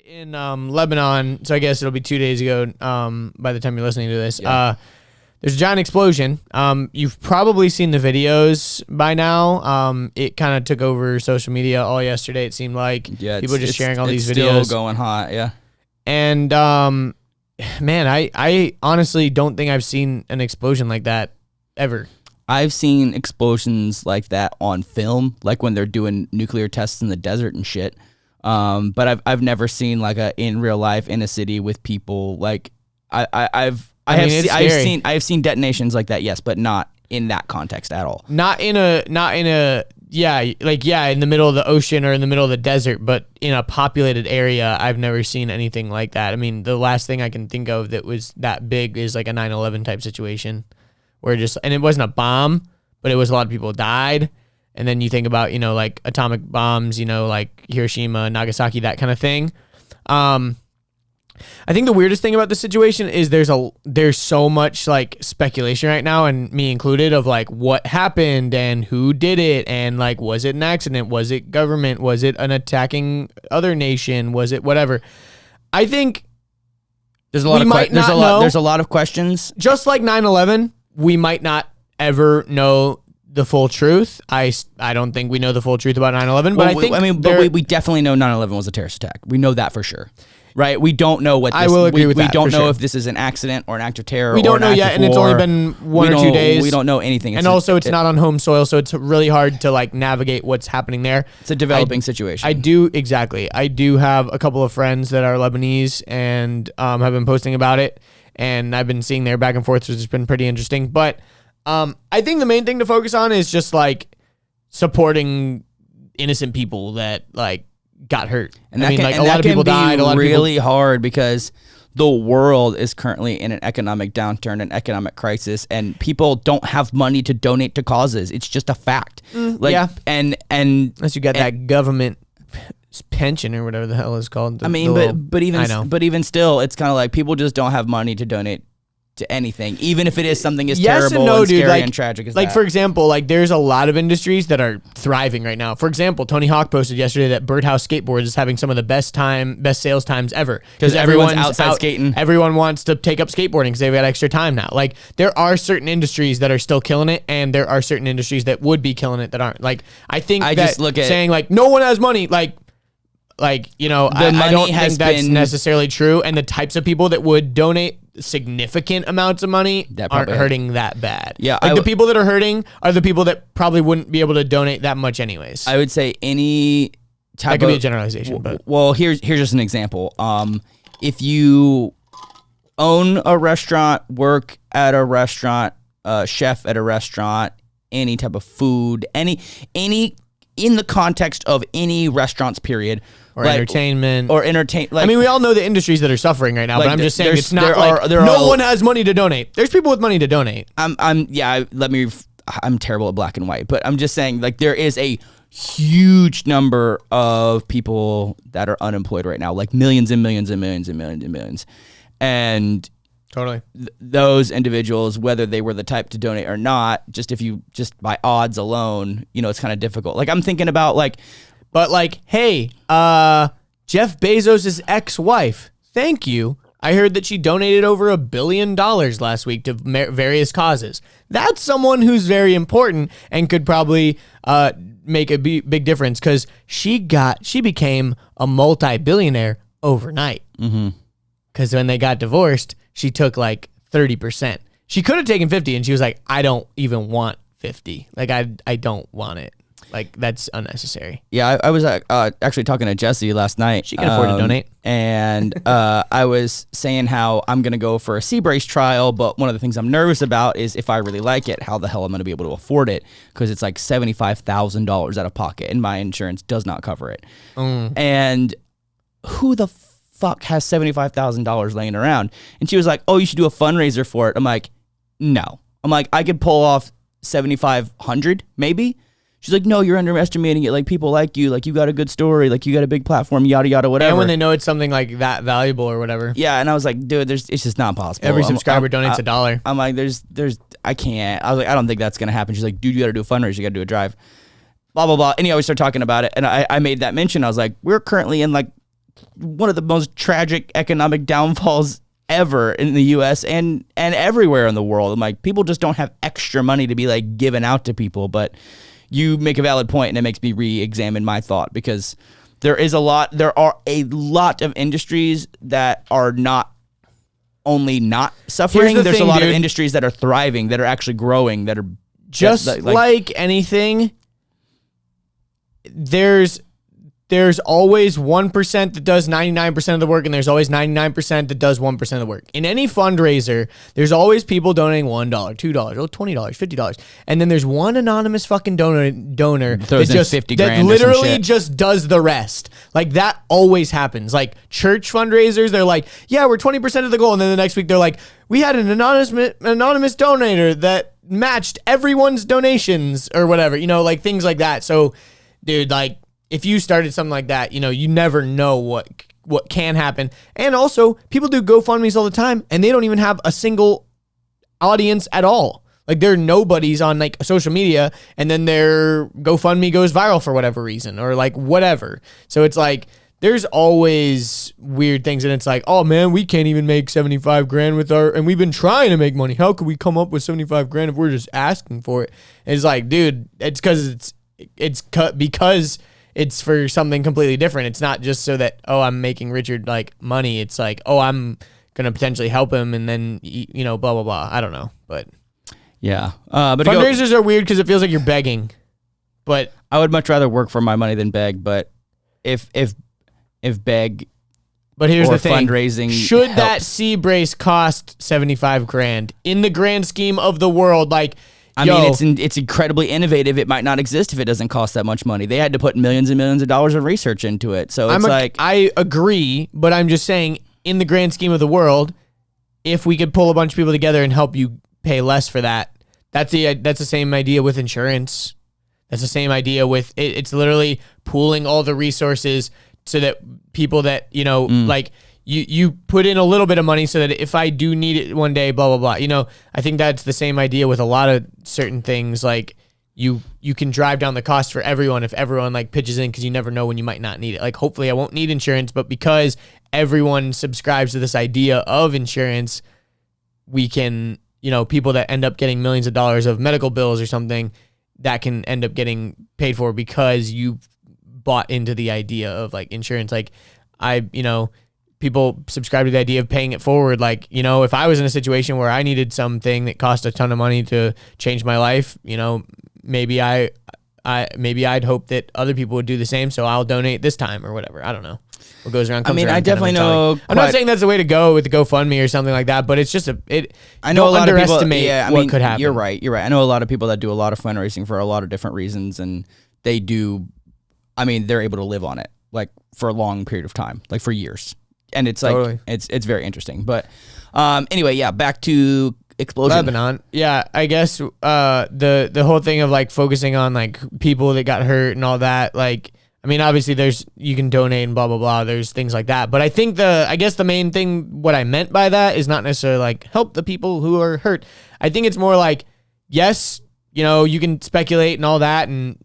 in Lebanon, so I guess it'll be 2 days ago by the time you're listening to this. Yeah. There's a giant explosion. You've probably seen the videos by now. It kind of took over social media all yesterday, it seemed like. Yeah, people just sharing all these videos. It's still going hot, yeah. And, man, I honestly don't think I've seen an explosion like that ever. I've seen explosions like that on film, like when they're doing nuclear tests in the desert and shit. But I've never seen like in real life in a city with people. Like I've seen detonations like that, yes, but not in that context at all. Not in a in the middle of the ocean or in the middle of the desert, but in a populated area, I've never seen anything like that. I mean, the last thing I can think of that was that big is like a 9/11 type situation. Where and it wasn't a bomb, but it was a lot of people died. And then you think about, like atomic bombs, like Hiroshima, Nagasaki, that kind of thing. I think the weirdest thing about the situation is there's so much like speculation right now, and me included, of like what happened and who did it, and like was it an accident? Was it government? Was it an attacking other nation? Was it whatever? I think there's a lot of questions. Just like 9/11. We might not ever know the full truth. I don't think we know the full truth about 9/11, but we definitely know 9/11 was a terrorist attack. We know that for sure, right? We don't know what this, I will agree with that. We don't know if this is an accident or an act of terror. We don't know yet, and it's only been 1 or 2 days. We don't know anything. It's not on home soil, so it's really hard to like navigate what's happening there. It's a developing situation. I do have a couple of friends that are Lebanese and have been posting about it. And I've been seeing their back and forth, which has been pretty interesting. But I think the main thing to focus on is just like supporting innocent people that like got hurt. And a lot of people died. A lot of people really hard because the world is currently in an economic downturn, an economic crisis, and people don't have money to donate to causes. It's just a fact. And unless you got that government pension or whatever the hell is called. But even still, it's kind of like people just don't have money to donate to anything, even if it is something as terrible and scary and tragic as that. Like, for example, like there's a lot of industries that are thriving right now. For example, Tony Hawk posted yesterday that Birdhouse Skateboards is having some of the best sales times ever. Because everyone's outside skating. Everyone wants to take up skateboarding because they've got extra time now. Like, there are certain industries that are still killing it, and there are certain industries that would be killing it that aren't. Like, I think saying like no one has money, I don't think that's necessarily true. And the types of people that would donate significant amounts of money aren't hurting that bad. Yeah, the people that are hurting are the people that probably wouldn't be able to donate that much anyways. I would say any type that could be a generalization. Well, here's just an example. If you own a restaurant, work at a restaurant, chef at a restaurant, any type of food, any in the context of any restaurants, period. Or entertainment. We all know the industries that are suffering right now, but I'm just saying it's not no one has money to donate. There's people with money to donate. I'm terrible at black and white, but I'm just saying, like, there is a huge number of people that are unemployed right now, like millions and millions and millions and millions and millions. And totally, those individuals, whether they were the type to donate or not, just by odds alone, it's kind of difficult. Like, I'm thinking about hey, Jeff Bezos' ex-wife, thank you. I heard that she donated over $1 billion last week to various causes. That's someone who's very important and could probably make a big difference, because she became a multi-billionaire overnight. Because when they got divorced, she took like 30%. She could have taken 50, and she was like, I don't even want 50. Like, I don't want it. Like, that's unnecessary. Yeah, I was actually talking to Jesse last night. She can afford to donate. And I was saying how I'm going to go for a C-brace trial, but one of the things I'm nervous about is if I really like it, how the hell I'm going to be able to afford it, because it's like $75,000 out of pocket, and my insurance does not cover it. And who the fuck has $75,000 laying around? And she was like, oh, you should do a fundraiser for it. I'm like, no. I'm like, I could pull off 7,500 maybe. She's like, no, you're underestimating it. Like, people like you got a good story, like you got a big platform, yada, yada, whatever. And when they know it's something like that valuable or whatever. Yeah. And I was like, dude, it's just not possible. Every subscriber donates $1. I'm like, I can't. I was like, I don't think that's going to happen. She's like, dude, you got to do a fundraiser. You got to do a drive. Blah, blah, blah. Anyway, we started talking about it. And I made that mention. I was like, we're currently in like one of the most tragic economic downfalls ever in the U.S. and everywhere in the world. I'm like, people just don't have extra money to be like given out to people. But you make a valid point, and it makes me re-examine my thought, because there are a lot of industries that are not only not suffering. There's a lot of industries that are thriving, that are actually growing, that are just like anything. There's always 1% that does 99% of the work, and there's always 99% that does 1% of the work. In any fundraiser, there's always people donating $1, $2, $20, $50. And then there's one anonymous fucking donor that just 50 grand literally just does the rest. Like, that always happens. Like, church fundraisers, they're like, yeah, we're 20% of the goal. And then the next week they're like, we had an anonymous donor that matched everyone's donations or whatever, like things like that. So, dude, like, if you started something like that, you never know what can happen. And also, people do GoFundMes all the time, and they don't even have a single audience at all. Like, they're nobodies on like social media, and then their GoFundMe goes viral for whatever reason, or like whatever. So it's like, there's always weird things, and it's like, oh man, we can't even make 75 grand and we've been trying to make money. How could we come up with 75 grand if we're just asking for it? And it's like, dude, it's because because it's for something completely different. It's not just so that, oh, I'm making Richard like money. It's like, oh, I'm going to potentially help him, and then, blah, blah, blah. I don't know. But yeah. But fundraisers are weird because it feels like you're begging. But I would much rather work for my money than beg. But if beg, but here's the thing. Fundraising should helps. That sea brace cost 75 grand in the grand scheme of the world? Like, I mean, it's incredibly innovative. It might not exist if it doesn't cost that much money. They had to put millions and millions of dollars of research into it. So it's I agree, but I'm just saying, in the grand scheme of the world, if we could pull a bunch of people together and help you pay less for that, that's the same idea with insurance. That's the same idea with it's literally pooling all the resources so that people that, like, you put in a little bit of money so that if I do need it one day, blah, blah, blah. I think that's the same idea with a lot of certain things. Like, you can drive down the cost for everyone if everyone like pitches in, because you never know when you might not need it. Like, hopefully I won't need insurance, but because everyone subscribes to this idea of insurance, we can, people that end up getting millions of dollars of medical bills or something, that can end up getting paid for because you bought into the idea of like insurance. Like, people subscribe to the idea of paying it forward. Like, if I was in a situation where I needed something that cost a ton of money to change my life, maybe I'd hope that other people would do the same. So I'll donate this time or whatever. I don't know. What goes around comes around. I definitely know. I'm not saying that's the way to go with the GoFundMe or something like that, but it's just I know a lot of people underestimate what could happen. You're right. I know a lot of people that do a lot of fundraising for a lot of different reasons, and they do. I mean, they're able to live on it like for a long period of time, like for years. And it's like totally. It's very interesting. But anyway, yeah, back to explosion. Lebanon. Yeah, I guess the whole thing of like focusing on like people that got hurt and all that. Like, I mean, obviously you can donate and blah blah blah. There's things like that. But I think the main thing, what I meant by that is not necessarily like help the people who are hurt. I think it's more like, yes, you can speculate and all that, and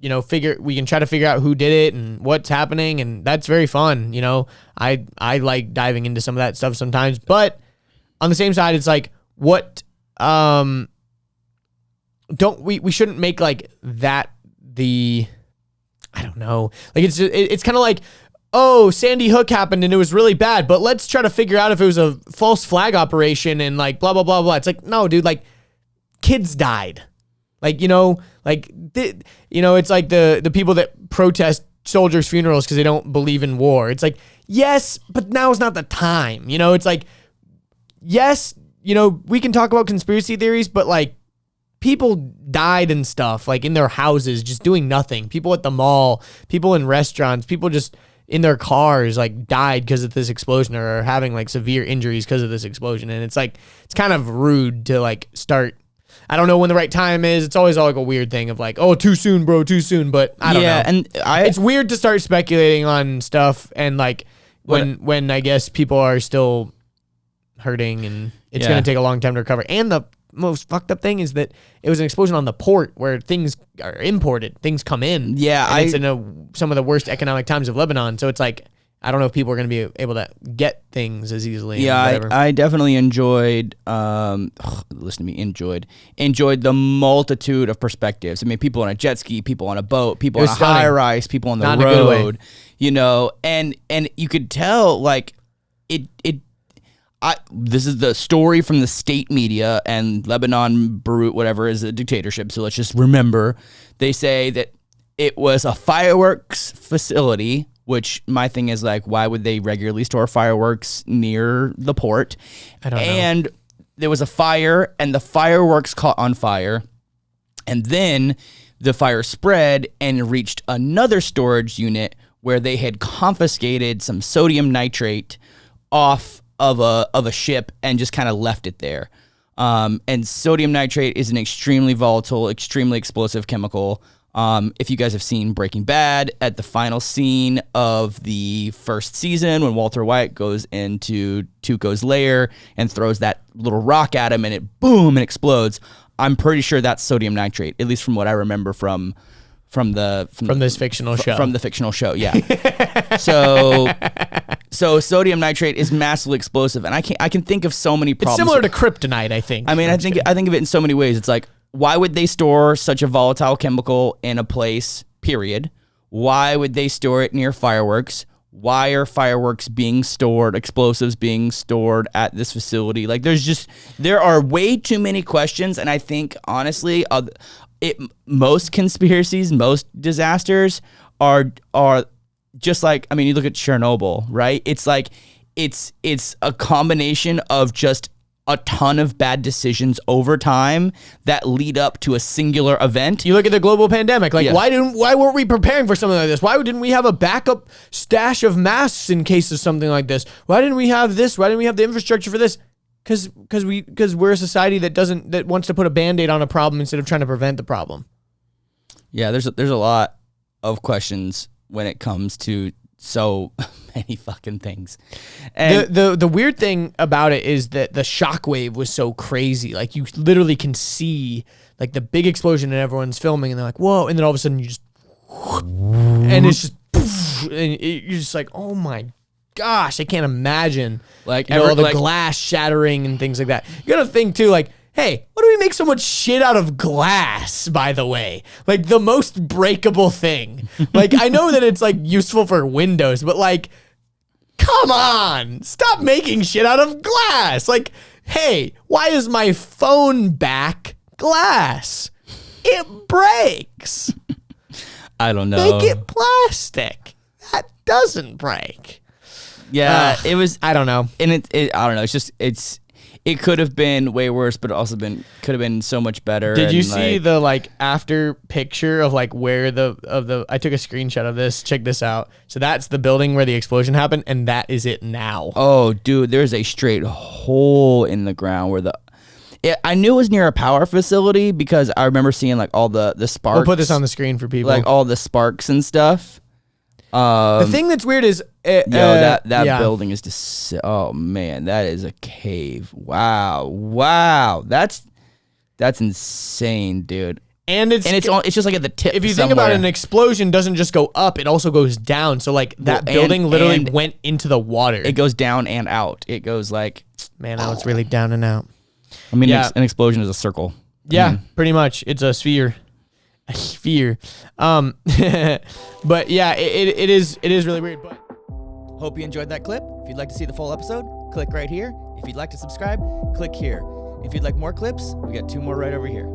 we can try to figure out who did it and what's happening, and that's very fun. I like diving into some of that stuff sometimes, but on the same side, it's like, what, we shouldn't make like that I don't know. Like, it's kind of like, oh, Sandy Hook happened and it was really bad, but let's try to figure out if it was a false flag operation and like blah, blah, blah, blah. It's like, no, dude, like, kids died. Like, it's like the people that protest soldiers' funerals because they don't believe in war. It's like, yes, but now is not the time. It's like, yes, we can talk about conspiracy theories, but like, people died and stuff, like in their houses, just doing nothing. People at the mall, people in restaurants, people just in their cars, like, died because of this explosion or are having like severe injuries because of this explosion. And it's like, it's kind of rude to like start. I don't know when the right time is. It's always like a weird thing of like, oh, too soon, bro, too soon. But I don't know. Yeah, and it's weird to start speculating on stuff and like when I guess people are still hurting and it's going to take a long time to recover. And the most fucked up thing is that it was an explosion on the port where things are imported. Things come in. Yeah, and it's in some of the worst economic times of Lebanon. So it's like, I don't know if people are going to be able to get things as easily. Yeah, I definitely enjoyed. Listen to me, enjoyed the multitude of perspectives. I mean, people on a jet ski, people on a boat, people on a high rise, people on the road. You know, and you could tell like it. This is the story from the state media, and Lebanon, Beirut, whatever, is a dictatorship. So let's just remember, they say that it was a fireworks facility. Which my thing is like, why would they regularly store fireworks near the port? I don't know. And there was a fire, and the fireworks caught on fire, and then the fire spread and reached another storage unit where they had confiscated some sodium nitrate off of a ship and just kind of left it there. And sodium nitrate is an extremely volatile, extremely explosive chemical. If you guys have seen Breaking Bad, at the final scene of the first season, when Walter White goes into Tuco's lair and throws that little rock at him and it boom and explodes, I'm pretty sure that's sodium nitrate, at least from what I remember from this fictional show. From the fictional show, yeah. So sodium nitrate is massively explosive, and I can think of so many problems. It's similar to kryptonite, I think. I mean, I think of it in so many ways. It's like, why would they store such a volatile chemical in a place, period? Why would they store it near fireworks? Why are fireworks being stored, explosives being stored at this facility? Like, there are way too many questions, and I think, honestly, most conspiracies, most disasters are just like, I mean, you look at Chernobyl, right? It's like, it's a combination of just a ton of bad decisions over time that lead up to a singular event. You look at the global pandemic. Like, why weren't we preparing for something like this? Why didn't we have a backup stash of masks in case of something like this? Why didn't we have this? Why didn't we have the infrastructure for this? Because we're a society that wants to put a Band-Aid on a problem instead of trying to prevent the problem. Yeah, there's a lot of questions when it comes to so many fucking things. And the weird thing about it is that the shockwave was so crazy. Like, you literally can see like the big explosion and everyone's filming and they're like, whoa, and then all of a sudden you just and it's just poof, and you're just like, oh my gosh, I can't imagine like all the glass shattering and things like that. You gotta think too, like, hey, why do we make so much shit out of glass, by the way? Like, the most breakable thing. Like, I know that it's, like, useful for windows, but, like, come on. Stop making shit out of glass. Like, hey, why is my phone back glass? It breaks. I don't know. Make it plastic. That doesn't break. Yeah, it was. I don't know. And I don't know. It's just, it could have been way worse, but also could have been so much better. Did you see the like after picture of like where I took a screenshot of this. Check this out. So that's the building where the explosion happened, and that is it now. Oh, dude, there's a straight hole in the ground where I knew it was near a power facility because I remember seeing like all the sparks. We'll put this on the screen for people. Like all the sparks and stuff. The thing that's weird is, that building is just, oh man, that is a cave. Wow, that's insane, dude. And it's just like at the tip. If you think about it, an explosion doesn't just go up; it also goes down. So like that building literally went into the water. It goes down and out. It goes like, man, now it's really down and out. I mean, an explosion is a circle. Yeah, pretty much. It's a sphere. But yeah, it is really weird. But hope you enjoyed that clip. If you'd like to see the full episode, click right here. If you'd like to subscribe, click here. If you'd like more clips, we got 2 more right over here.